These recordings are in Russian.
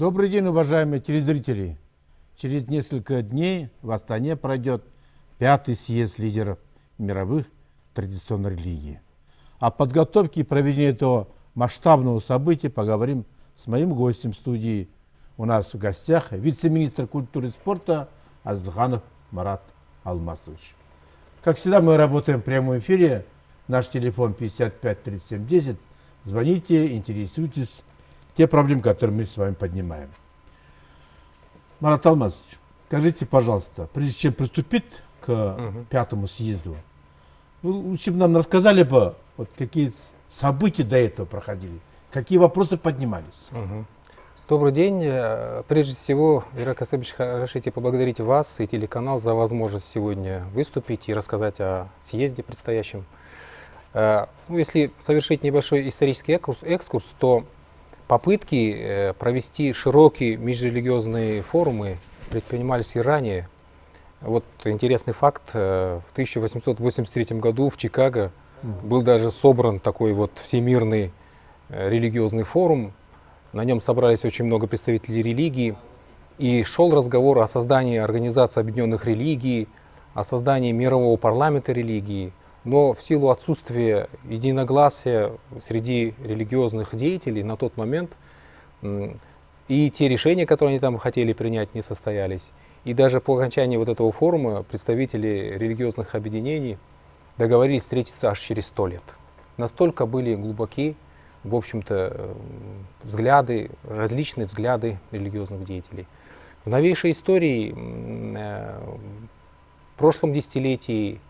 Добрый день, уважаемые телезрители! Через несколько дней в Астане пройдет 5-й съезд лидеров мировых традиционных религий. О подготовке и проведении этого масштабного события поговорим с моим гостем в студии. У нас в гостях вице-министр культуры и спорта Аздыханов Марат Алмасович. Как всегда, мы работаем в прямом эфире. Наш телефон 55 37 10. Звоните, интересуйтесь те проблемы, которые мы с вами поднимаем. Марат Алмасович, скажите, пожалуйста, прежде чем приступить к 5-му съезду, вы лучше бы нам рассказали бы, вот какие события до этого проходили, какие вопросы поднимались. Добрый день. Прежде всего, Ирак Асабович, разрешите поблагодарить вас и телеканал за возможность сегодня выступить и рассказать о съезде предстоящем. Если совершить небольшой исторический экскурс, то попытки провести широкие межрелигиозные форумы предпринимались и ранее. Вот интересный факт. В 1883 году в Чикаго был даже собран такой вот всемирный религиозный форум. На нем собрались очень много представителей религии. И шел разговор о создании Организации Объединенных Религий, о создании мирового парламента религии. Но в силу отсутствия единогласия среди религиозных деятелей на тот момент и те решения, которые они там хотели принять, не состоялись. И даже по окончании вот этого форума представители религиозных объединений договорились встретиться аж через 100 лет. Настолько были глубоки, в общем-то, различные взгляды религиозных деятелей. В новейшей истории, в прошлом десятилетии,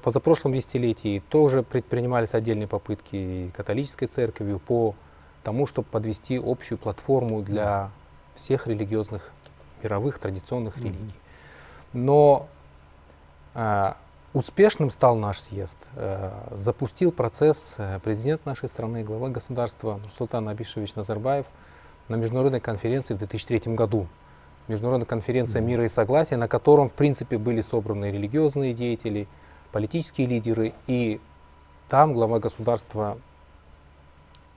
позапрошлом десятилетии тоже предпринимались отдельные попытки католической церковью по тому, чтобы подвести общую платформу для всех религиозных, мировых, традиционных религий. Но успешным стал наш съезд. Запустил процесс президент нашей страны, глава государства Нурсултан Абишевич Назарбаев на международной конференции в 2003 году. Международная конференция мира и согласия, на котором, в принципе, были собраны религиозные деятели, политические лидеры, и там глава государства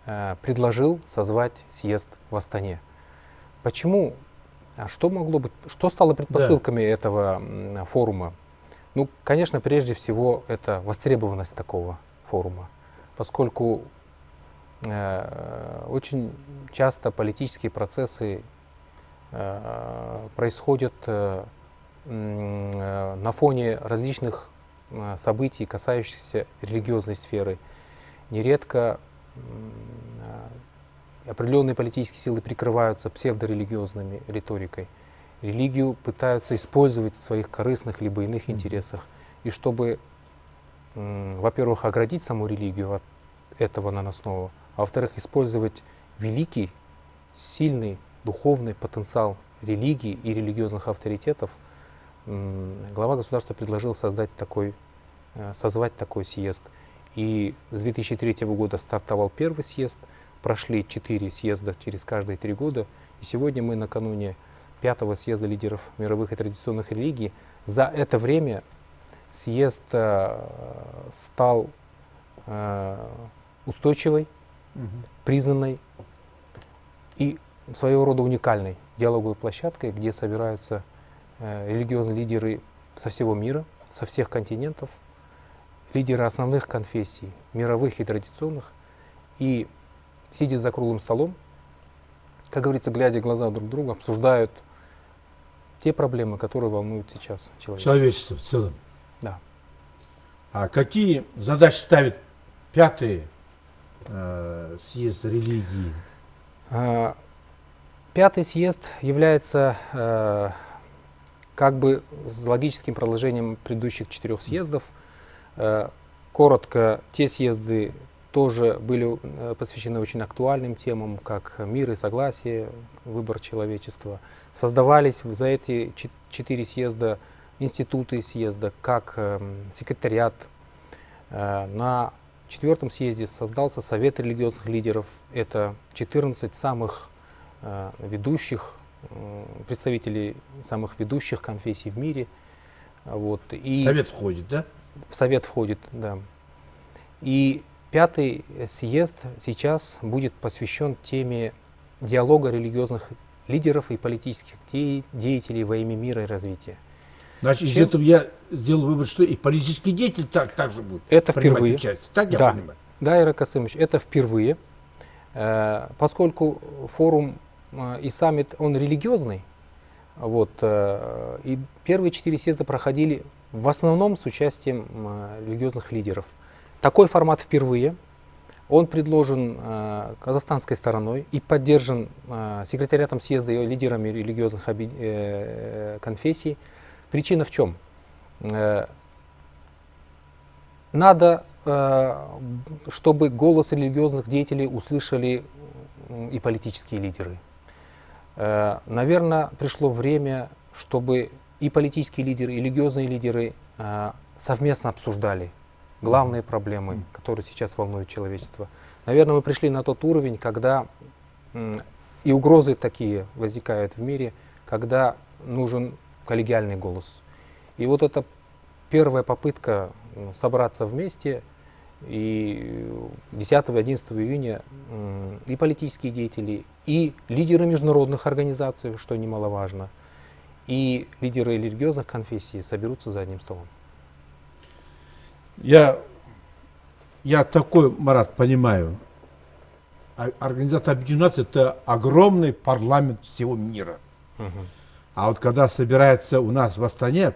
предложил созвать съезд в Астане. Почему? Что могло быть? Что стало предпосылками этого форума? Ну, конечно, прежде всего, это востребованность такого форума, поскольку очень часто политические процессы происходят на фоне различных событий, касающихся религиозной сферы. Нередко определенные политические силы прикрываются псевдорелигиозными риторикой. Религию пытаются использовать в своих корыстных либо иных интересах. И чтобы, во-первых, оградить саму религию от этого наносного, а во-вторых, использовать великий, сильный духовный потенциал религии и религиозных авторитетов, глава государства предложил созвать такой съезд. И с 2003 года стартовал первый съезд, прошли 4 съезда через каждые 3 года. И сегодня мы накануне 5-го съезда лидеров мировых и традиционных религий. За это время съезд стал устойчивой, признанной и своего рода уникальной диалоговой площадкой, где собираются религиозные лидеры со всего мира, со всех континентов, лидеры основных конфессий, мировых и традиционных, и, сидя за круглым столом, как говорится, глядя в глаза друг друга, обсуждают те проблемы, которые волнуют сейчас человечество в целом. Да. А какие задачи ставит 5-й съезд религии? 5-й съезд является как бы логическим продолжением предыдущих 4 съездов. Коротко, те съезды тоже были посвящены очень актуальным темам, как мир и согласие, выбор человечества. Создавались за эти 4 съезда институты съезда, как секретариат. На 4-м съезде создался Совет религиозных лидеров. Это 14 самых ведущих представителей самых ведущих конфессий в мире. Вот. И Совет входит, да? В Совет входит, да. И 5-й съезд сейчас будет посвящен теме диалога религиозных лидеров и политических деятелей во имя мира и развития. Значит, из Чем- этого я сделал вывод, что и политический деятель также будет Это принимать впервые. участие. Так я Да. понимаю. Да, Ира Касымович, это впервые, поскольку форум и саммит, он религиозный, вот, и первые 4 съезда проходили в основном с участием религиозных лидеров. Такой формат впервые, он предложен казахстанской стороной и поддержан секретариатом съезда и лидерами религиозных конфессий. Причина в чем? Надо, чтобы голос религиозных деятелей услышали и политические лидеры. Наверное, пришло время, чтобы и политические лидеры, и религиозные лидеры совместно обсуждали главные проблемы, которые сейчас волнуют человечество. Наверное, мы пришли на тот уровень, когда и угрозы такие возникают в мире, когда нужен коллегиальный голос. И вот это первая попытка собраться вместе, и 10-11 июня и политические деятели, и лидеры международных организаций, что немаловажно, и лидеры религиозных конфессий соберутся за одним столом. Я такой, Марат, понимаю. Организация Объединенных Наций — это огромный парламент всего мира. А вот когда собирается у нас в Астане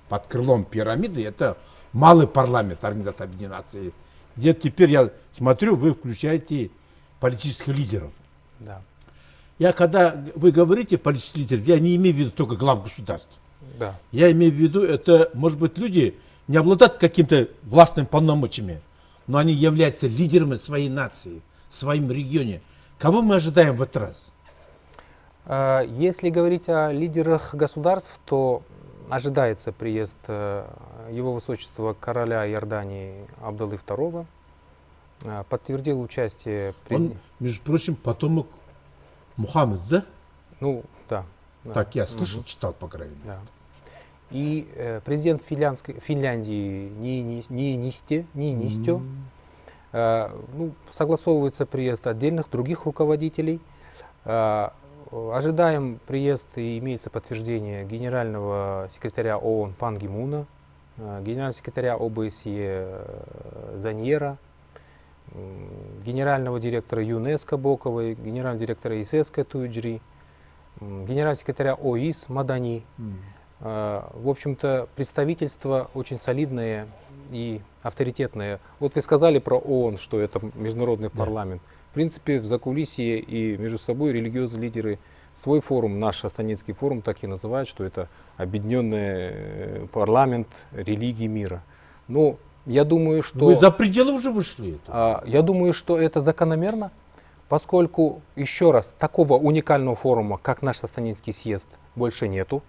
под крылом пирамиды, это малый парламент Организации Объединенных Наций, где теперь я смотрю, вы включаете политических лидеров. Да. Когда вы говорите политических лидеров, я не имею в виду только глав государств. Да. Я имею в виду, это, может быть, люди не обладают каким-то властными полномочиями, но они являются лидерами своей нации, в своем регионе. Кого мы ожидаем в этот раз? Если говорить о лидерах государств, то ожидается приезд Его Высочества короля Иордании Абдаллы II. Подтвердил участие Он, между прочим, потомок Мухаммеда, да? Ну, да. Так я слышал, читал, по крайней мере. Да. И президент Финляндии Ниинистё согласовывается приезд отдельных других руководителей. Ожидаем приезд и имеется подтверждение генерального секретаря ООН Пан Ги Муна, генерального секретаря ОБСЕ Заньера, генерального директора ЮНЕСКО Боковой, генерального директора ИССК Туйджри, генерального секретаря ОИС Мадани. В общем-то, представительство очень солидное и авторитетное. Вот вы сказали про ООН, что это международный парламент. В принципе, в закулисье и между собой религиозные лидеры свой форум, наш Астанинский форум, так и называют, что это объединенный парламент религий мира. Но я думаю, что... Вы за пределы уже вышли. Я думаю, что это закономерно, поскольку, еще раз, такого уникального форума, как наш Астанинский съезд, больше нету.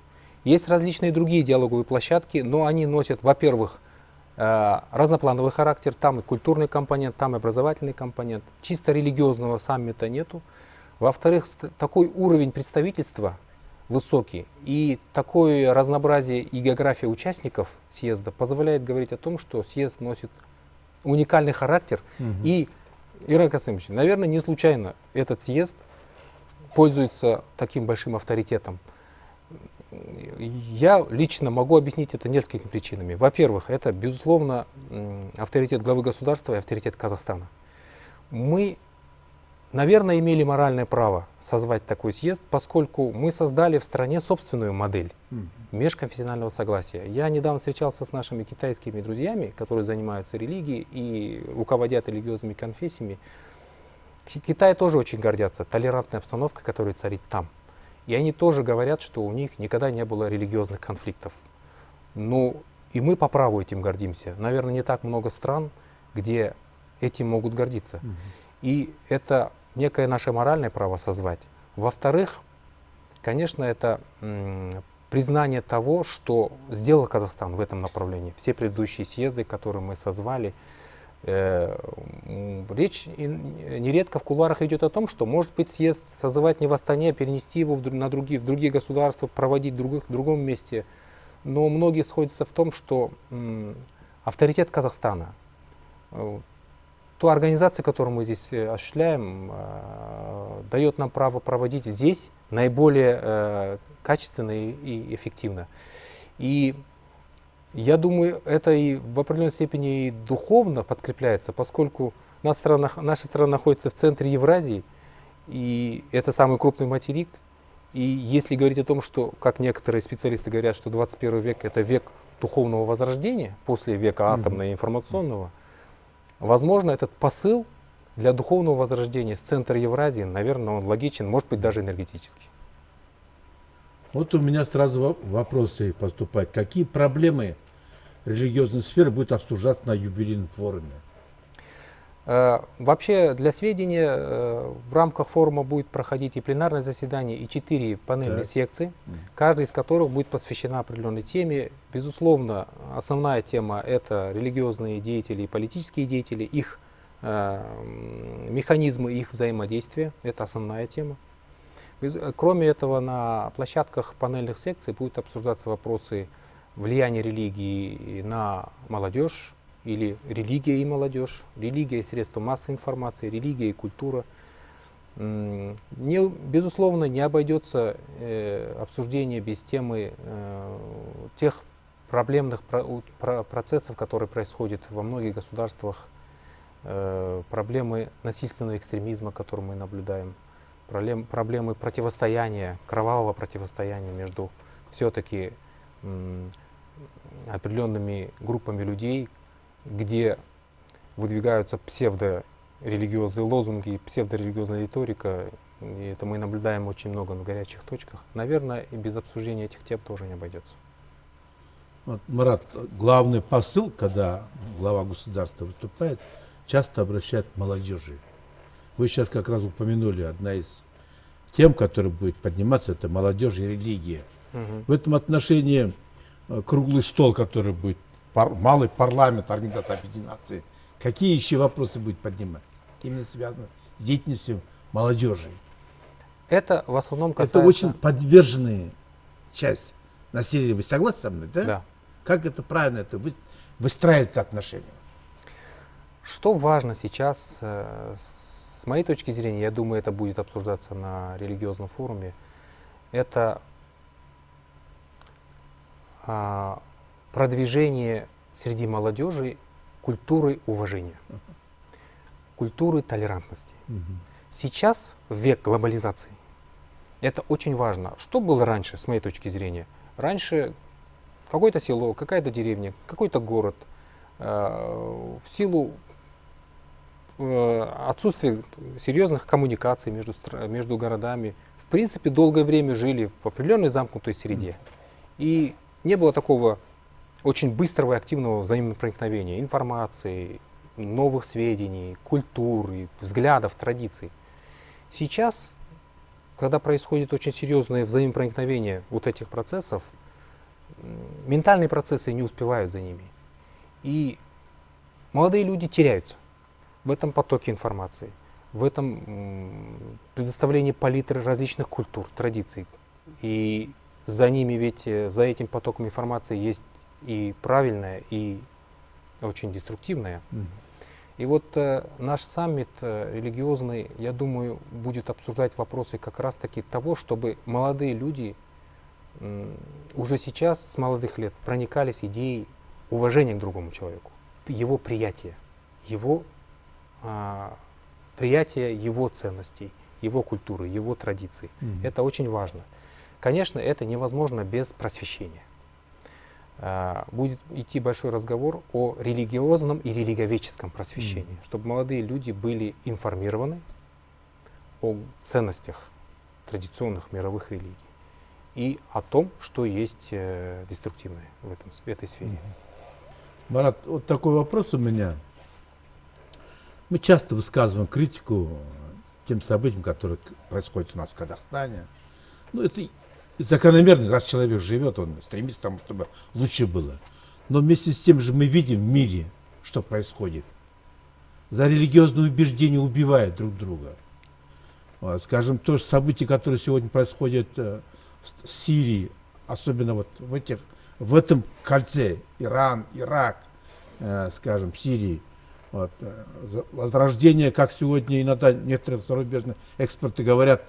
Есть различные другие диалоговые площадки, но они носят, во-первых, разноплановый характер, там и культурный компонент, там и образовательный компонент. Чисто религиозного саммита нету. Во-вторых, такой уровень представительства высокий и такое разнообразие и география участников съезда позволяет говорить о том, что съезд носит уникальный характер. И, Иран Касымович, наверное, не случайно этот съезд пользуется таким большим авторитетом. Я лично могу объяснить это несколькими причинами. Во-первых, это, безусловно, авторитет главы государства и авторитет Казахстана. Мы, наверное, имели моральное право созвать такой съезд, поскольку мы создали в стране собственную модель межконфессионального согласия. Я недавно встречался с нашими китайскими друзьями, которые занимаются религией и руководят религиозными конфессиями. Китай тоже очень гордятся толерантной обстановкой, которая царит там. И они тоже говорят, что у них никогда не было религиозных конфликтов. Ну, и мы по праву этим гордимся. Наверное, не так много стран, где этим могут гордиться. И это некое наше моральное право созвать. Во-вторых, конечно, это признание того, что сделал Казахстан в этом направлении. Все предыдущие съезды, которые мы созвали, речь нередко в кулуарах идет о том, что, может быть, съезд созывать не в Астане, а перенести его в другие государства, проводить в другом месте. Но многие сходятся в том, что авторитет Казахстана, Ту организацию, которую мы здесь осуществляем, дает нам право проводить здесь наиболее качественно и эффективно. И я думаю, это и в определенной степени и духовно подкрепляется, поскольку наша страна находится в центре Евразии, и это самый крупный материк. И если говорить о том, что, как некоторые специалисты говорят, что 21 век это век духовного возрождения, после века атомного и информационного, возможно, этот посыл для духовного возрождения с центра Евразии, наверное, он логичен, может быть, даже энергетический. Вот у меня сразу вопросы поступают. Какие проблемы религиозной сферы будут обсуждаться на юбилейном форуме? Вообще, для сведения, в рамках форума будет проходить и пленарное заседание, и 4 панельные секции, каждая из которых будет посвящена определенной теме. Безусловно, основная тема — это религиозные деятели и политические деятели, их механизмы их взаимодействия, это основная тема. Кроме этого, на площадках панельных секций будут обсуждаться вопросы влияния религии на молодежь, или религия и молодежь, религия и средства массовой информации, религия и культура. Безусловно, не обойдется обсуждение без темы тех проблемных процессов, которые происходят во многих государствах, проблемы насильственного экстремизма, которые мы наблюдаем, проблемы противостояния, кровавого противостояния между все-таки определенными группами людей, где выдвигаются псевдорелигиозные лозунги, псевдорелигиозная риторика, и это мы наблюдаем очень много на горячих точках. Наверное, и без обсуждения этих тем тоже не обойдется. Вот, Марат, главный посыл, когда глава государства выступает, часто обращает к молодежи. Вы сейчас как раз упомянули, одна из тем, которая будет подниматься, это молодежь и религия. В этом отношении круглый стол, который будет, малый парламент Организации Объединенных Наций, какие еще вопросы будет поднимать, именно связаны с деятельностью молодежи? Это в основном касается... Это очень подверженная часть населения. Вы согласны со мной, да? Да. Как это правильно выстраивать отношения? Что важно сейчас, с моей точки зрения, я думаю, это будет обсуждаться на религиозном форуме, это продвижение среди молодежи культуры уважения, культуры толерантности. Сейчас, в век глобализации, это очень важно. Что было раньше, с моей точки зрения? Раньше какое-то село, какая-то деревня, какой-то город в силу отсутствия серьезных коммуникаций между городами, в принципе, долгое время жили в определенной замкнутой среде. И не было такого очень быстрого и активного взаимопроникновения информации, новых сведений, культуры, взглядов, традиций. Сейчас, когда происходит очень серьезное взаимопроникновение вот этих процессов, ментальные процессы не успевают за ними. И молодые люди теряются в этом потоке информации, в этом предоставлении палитры различных культур, традиций. И за ними ведь, за этим потоком информации есть и правильное, и очень деструктивное. И вот наш саммит религиозный, я думаю, будет обсуждать вопросы как раз-таки того, чтобы молодые люди уже сейчас, с молодых лет, проникались идеей уважения к другому человеку, его приятия, его ценностей, его культуры, его традиций. Это очень важно. Конечно, это невозможно без просвещения. Будет идти большой разговор о религиозном и религиоведческом просвещении, чтобы молодые люди были информированы о ценностях традиционных мировых религий и о том, что есть деструктивное в этой сфере. Марат, вот такой вопрос у меня. Мы часто высказываем критику тем событиям, которые происходят у нас в Казахстане. Ну, это закономерно, раз человек живет, он стремится к тому, чтобы лучше было. Но вместе с тем же мы видим в мире, что происходит. За религиозные убеждения убивают друг друга. Вот, скажем, то же событие, которое сегодня происходит в Сирии, особенно вот в этом кольце, Иран, Ирак, скажем, Сирии, Вот, возрождение, как сегодня иногда некоторые зарубежные эксперты говорят,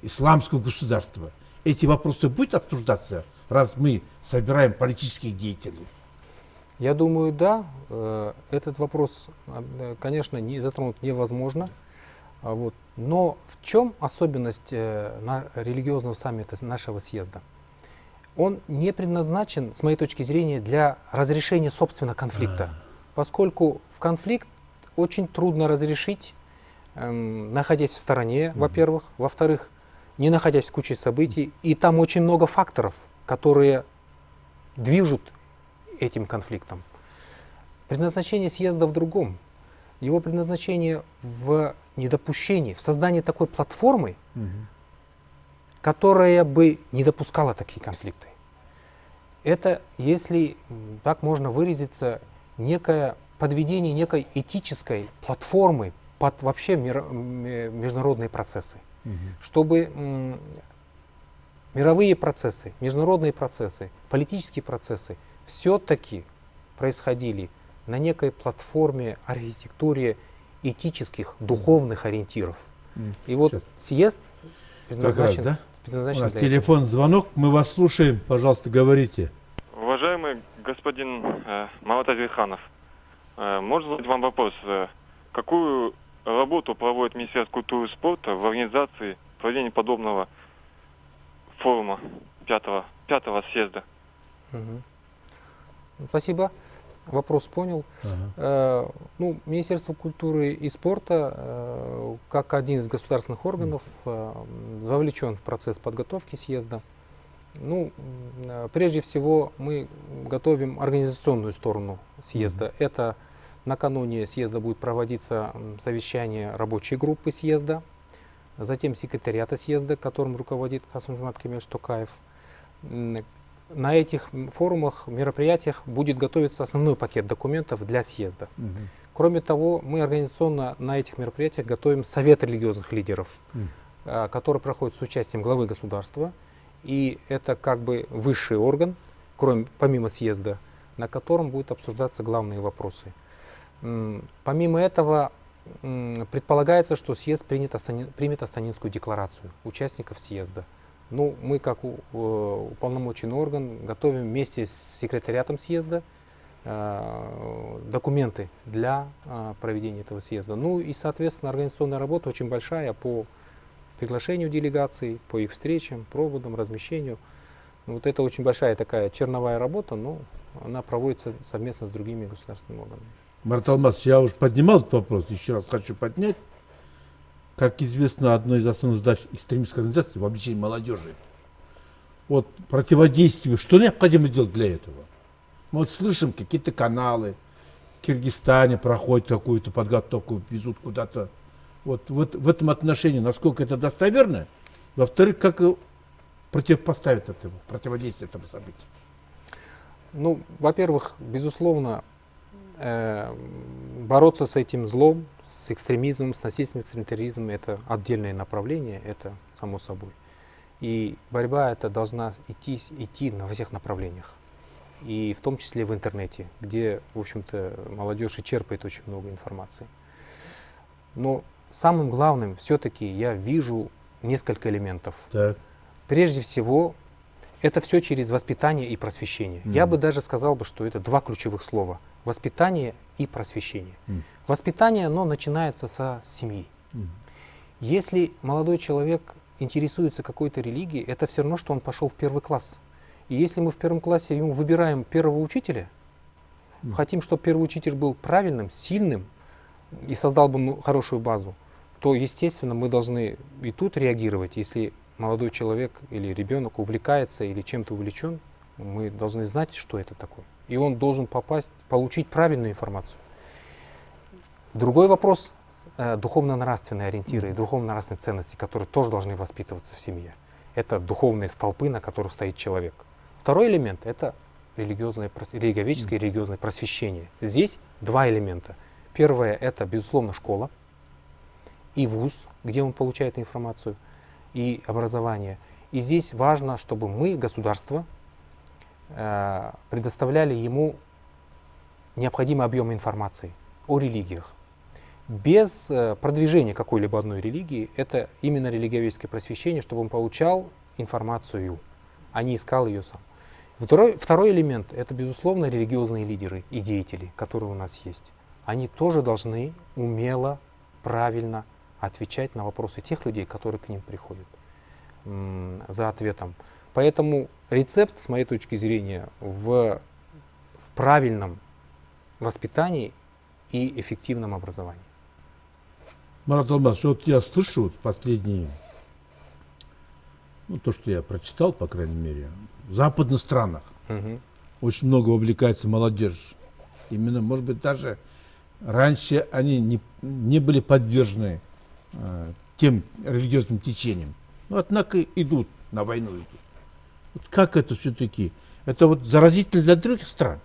исламского государства. Эти вопросы будут обсуждаться, раз мы собираем политических деятелей? Я думаю, да. Этот вопрос, конечно, не затронуть невозможно. Вот. Но в чем особенность религиозного саммита нашего съезда? Он не предназначен, с моей точки зрения, для разрешения собственного конфликта. Поскольку в конфликт очень трудно разрешить, находясь в стороне, во-первых. Во-вторых, не находясь в куче событий. И там очень много факторов, которые движут этим конфликтом. Предназначение съезда в другом. Его предназначение в недопущении, в создании такой платформы, которая бы не допускала такие конфликты. Это, если так можно выразиться, некое подведение некой этической платформы под вообще международные процессы. Чтобы мировые процессы, международные процессы, политические процессы все-таки происходили на некой платформе, архитектуре этических, духовных ориентиров. И вот съезд предназначен, да? У предназначен нас для этого. телефон, звонок, мы вас слушаем, пожалуйста, говорите. Уважаемый господин Малат Азерханов, можно задать вам вопрос? Какую работу проводит Министерство культуры и спорта в организации проведения подобного форума пятого съезда? Спасибо. Вопрос понял. Ну, Министерство культуры и спорта, как один из государственных органов, вовлечен в процесс подготовки съезда. Ну, прежде всего, мы готовим организационную сторону съезда. Это накануне съезда будет проводиться совещание рабочей группы съезда, затем секретариата съезда, которым руководит Касым-Жомарт Кемелевич Токаев. На этих форумах, мероприятиях будет готовиться основной пакет документов для съезда. Кроме того, мы организационно на этих мероприятиях готовим Совет религиозных лидеров, который проходит с участием главы государства. И это как бы высший орган, помимо съезда, на котором будут обсуждаться главные вопросы. Помимо этого, предполагается, что съезд примет Астанинскую декларацию участников съезда. Ну, мы, как уполномоченный орган, готовим вместе с секретариатом съезда документы для проведения этого съезда. Ну и, соответственно, организационная работа очень большая по приглашению делегаций, по их встречам, проводам, размещению. Вот это очень большая такая черновая работа, но она проводится совместно с другими государственными органами. Марат Алмазович, я уже поднимал этот вопрос, еще раз хочу поднять. Как известно, одной из основных задач экстремистской организации вовлечение молодежи. Вот противодействие, что необходимо делать для этого? Мы вот слышим, какие-то каналы в Киргизстане проходят какую-то подготовку, везут куда-то. Вот в этом отношении, насколько это достоверно? Во-вторых, как противопоставить этому, противодействие этому событию? Ну, во-первых, безусловно, бороться с этим злом, с экстремизмом, с насильственным экстремизмом — это отдельное направление, это само собой. И борьба эта должна идти на всех направлениях. И в том числе в интернете, где, в общем-то, молодежь и черпает очень много информации. Но самым главным все-таки я вижу несколько элементов. Так. Прежде всего, это все через воспитание и просвещение. Я бы даже сказал, что это два ключевых слова. Воспитание и просвещение. Воспитание, оно начинается со семьи. Если молодой человек интересуется какой-то религией, это все равно, что он пошел в первый класс. И если мы в первом классе ему выбираем первого учителя, хотим, чтобы первый учитель был правильным, сильным и создал бы хорошую базу, то, естественно, мы должны и тут реагировать. Если молодой человек или ребенок увлекается или чем-то увлечен, мы должны знать, что это такое. И он должен получить правильную информацию. Другой вопрос — духовно-нравственные ориентиры и духовно-нравственные ценности, которые тоже должны воспитываться в семье. Это духовные столпы, на которых стоит человек. Второй элемент — это религиоведческое и религиозное просвещение. Здесь два элемента. Первое — это, безусловно, школа и вуз, где он получает информацию и образование. И здесь важно, чтобы мы, государство, предоставляли ему необходимый объем информации. о религиях. Без продвижения какой-либо одной религии, это именно религиоведческое просвещение, чтобы он получал информацию, а не искал ее сам. Второй элемент — это, безусловно, религиозные лидеры и деятели, которые у нас есть. Они тоже должны умело, правильно отвечать на вопросы тех людей, которые к ним приходят за ответом. Поэтому рецепт, с моей точки зрения, в правильном воспитании и эффективном образовании. Марат Алмазович, вот я слышу вот последние, то, что я прочитал, по крайней мере, в западных странах очень много увлекается молодежь. Именно, может быть, даже раньше они не были подвержены тем религиозным течениям. Но, однако, идут на войну. Вот как это все-таки? Это вот заразительно для других стран.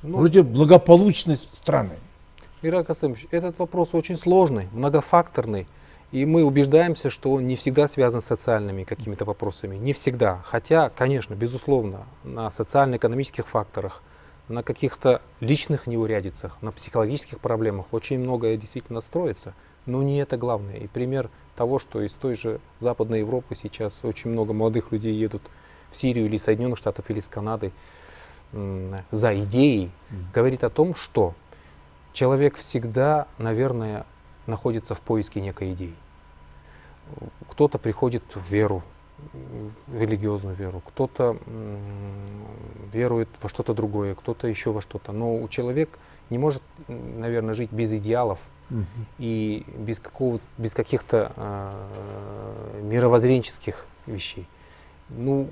Вроде благополучные страны. Ира Касымович, этот вопрос очень сложный, многофакторный. И мы убеждаемся, что он не всегда связан с социальными какими-то вопросами. Не всегда. Хотя, конечно, безусловно, на социально-экономических факторах, на каких-то личных неурядицах, на психологических проблемах очень многое действительно строится. Но не это главное. И пример того, что из той же Западной Европы сейчас очень много молодых людей едут в Сирию или Соединенных Штатов, или из Канады за идеей, говорит о том, что человек всегда, наверное, находится в поиске некой идеи. Кто-то приходит в веру, в религиозную веру, кто-то верует во что-то другое, кто-то еще во что-то. Но человек не может, наверное, жить без идеалов и без каких-то мировоззренческих вещей. Ну,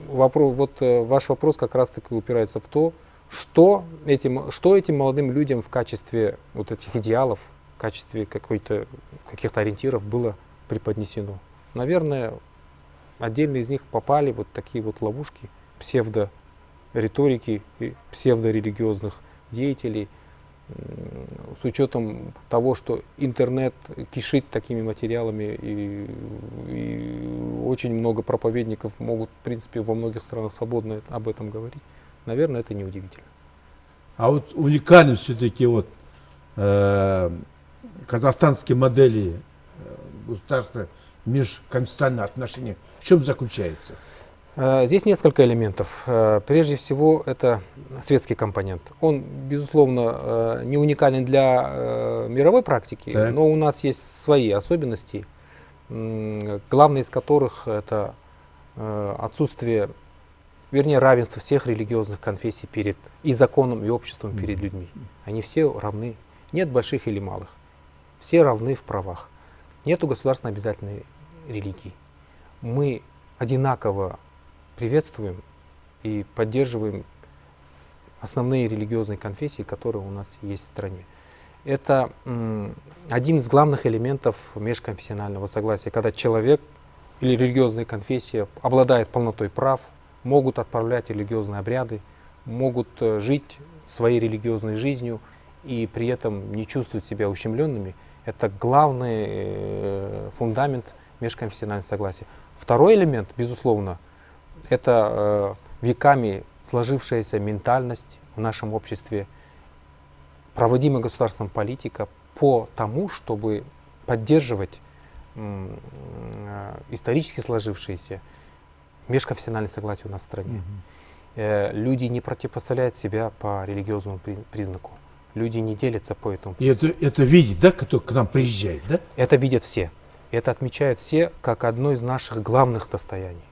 ваш вопрос как раз-таки упирается в то, что этим молодым людям в качестве вот этих идеалов, в качестве каких-то ориентиров было преподнесено. Наверное, отдельные из них попали в вот такие вот ловушки псевдориторики и псевдорелигиозных деятелей, с учетом того, что интернет кишит такими материалами, и очень много проповедников могут, в принципе, во многих странах свободно об этом говорить. Наверное, это неудивительно. А вот уникальность все-таки казахстанской модели государства межконфессиональных отношений в чем заключается? Здесь несколько элементов. Прежде всего, это светский компонент. Он, безусловно, не уникален для мировой практики, но у нас есть свои особенности, главные из которых это отсутствие, вернее, равенство всех религиозных конфессий перед и законом, и обществом перед людьми. Они все равны. Нет больших или малых. Все равны в правах. Нету государственно обязательной религии. Мы одинаково приветствуем и поддерживаем основные религиозные конфессии, которые у нас есть в стране. Это один из главных элементов межконфессионального согласия, когда человек или религиозная конфессия обладает полнотой прав, могут отправлять религиозные обряды, могут жить своей религиозной жизнью и при этом не чувствуют себя ущемленными. Это главный фундамент межконфессионального согласия. Второй элемент, безусловно, это веками сложившаяся ментальность в нашем обществе, проводимая государственная политика по тому, чтобы поддерживать исторически сложившиеся межконфессиональное согласие у нас в стране. Люди не противопоставляют себя по религиозному признаку. Люди не делятся по этому. И это видит, да, кто к нам приезжает, да? Это видят все. Это отмечают все как одно из наших главных достояний.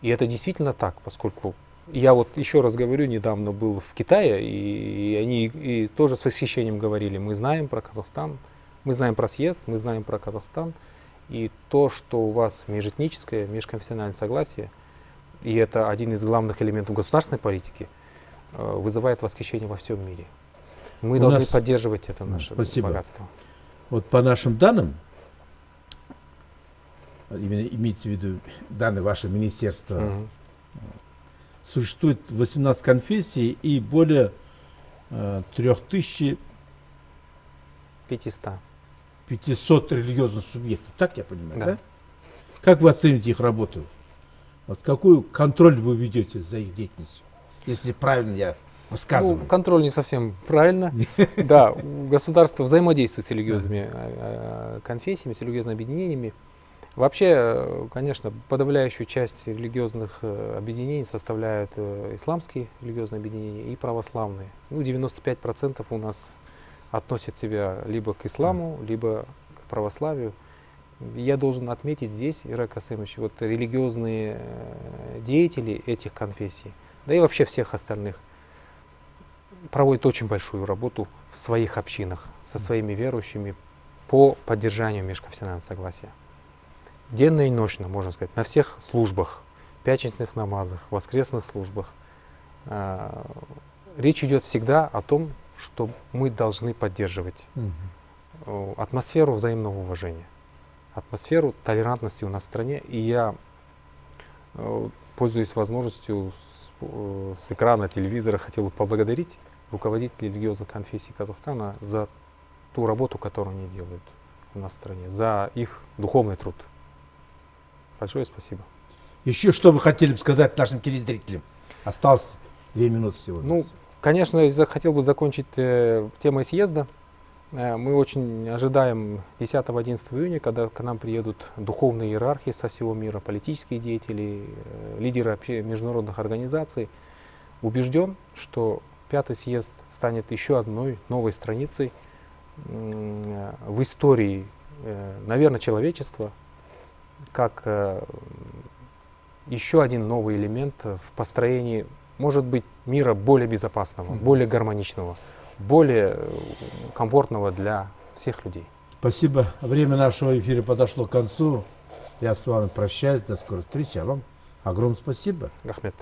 И это действительно так, поскольку я вот еще раз говорю, недавно был в Китае, и они тоже с восхищением говорили: мы знаем про Казахстан, мы знаем про съезд, мы знаем про Казахстан. И то, что у вас межэтническое, межконфессиональное согласие, и это один из главных элементов государственной политики, вызывает восхищение во всем мире. Мы должны поддерживать это наше богатство. Вот по нашим данным, именно имейте в виду данные вашего министерства, существует 18 конфессий и более 3500 религиозных субъектов. Так я понимаю, да? Как вы оцените их работу? Вот какой контроль вы ведете за их деятельностью? Если правильно я Рассказывай. Контроль не совсем правильно. Да, государство взаимодействует с религиозными конфессиями, с религиозными объединениями. Вообще, конечно, подавляющую часть религиозных объединений составляют исламские религиозные объединения и православные. 95% у нас относят себя либо к исламу, либо к православию. Я должен отметить здесь, Ирак Касымович, вот религиозные деятели этих конфессий, да и вообще всех остальных, проводят очень большую работу в своих общинах, со своими верующими по поддержанию межконфессионального согласия. Денно и ночно, можно сказать, на всех службах, пятничных намазах, воскресных службах. Речь идет всегда о том, что мы должны поддерживать атмосферу взаимного уважения, атмосферу толерантности у нас в стране. И я, пользуясь возможностью, с экрана телевизора хотел бы поблагодарить руководителей религиозных конфессий Казахстана за ту работу, которую они делают у нас в стране, за их духовный труд. Большое спасибо. Еще что вы хотели бы сказать нашим телезрителям? Осталось 2 минуты всего. Ну, конечно, я хотел бы закончить темой съезда. Мы очень ожидаем 10-11 июня, когда к нам приедут духовные иерархи со всего мира, политические деятели, лидеры международных организаций. Убежден, что 5-й съезд станет еще одной новой страницей в истории, наверное, человечества, как еще один новый элемент в построении, может быть, мира более безопасного, более гармоничного, более комфортного для всех людей. Спасибо. Время нашего эфира подошло к концу. Я с вами прощаюсь. До скорой встречи. А вам огромное спасибо. Рахмет.